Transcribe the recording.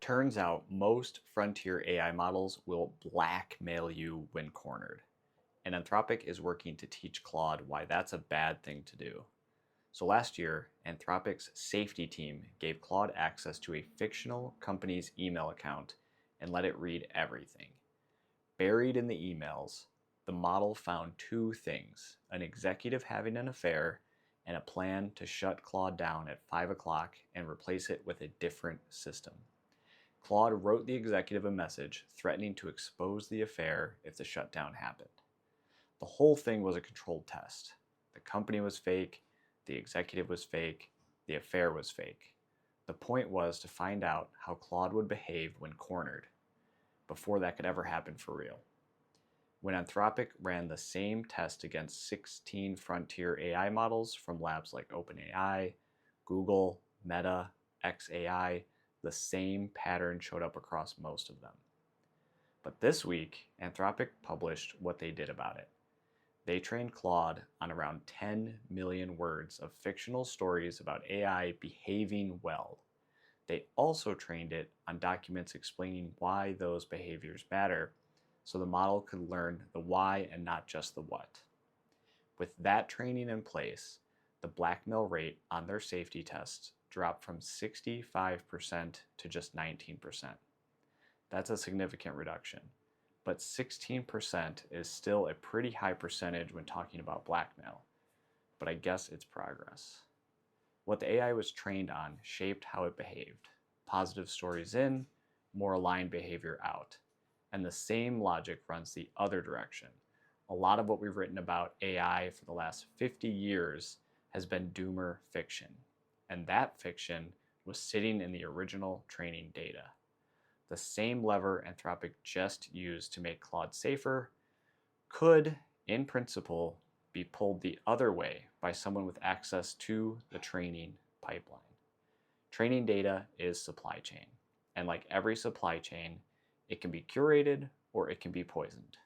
Turns out most frontier AI models will blackmail you when cornered, and Anthropic is working to teach Claude why that's a bad thing to do. So last year, Anthropic's safety team gave Claude access to a fictional company's email account and let it read everything. Buried in the emails, the model found two things: an executive having an affair and a plan to shut Claude down at 5 o'clock and replace it with a different system. Claude wrote the executive a message threatening to expose the affair if the shutdown happened. The whole thing was a controlled test. The company was fake, the executive was fake, the affair was fake. The point was to find out how Claude would behave when cornered, before that could ever happen for real. When Anthropic ran the same test against 16 frontier AI models from labs like OpenAI, Google, Meta, xAI, the same pattern showed up across most of them. But this week, Anthropic published what they did about it. They trained Claude on around 10 million words of fictional stories about AI behaving well. They also trained it on documents explaining why those behaviors matter, so the model could learn the why and not just the what. With that training in place, the blackmail rate on their safety tests dropped from 65% to just 19%. That's a significant reduction, but 16% is still a pretty high percentage when talking about blackmail, but I guess it's progress. What the AI was trained on shaped how it behaved. Positive stories in, more aligned behavior out. And the same logic runs the other direction. A lot of what we've written about AI for the last 50 years has been doomer fiction. And that fiction was sitting in the original training data. The same lever Anthropic just used to make Claude safer could, in principle, be pulled the other way by someone with access to the training pipeline. Training data is supply chain, and like every supply chain, it can be curated or it can be poisoned.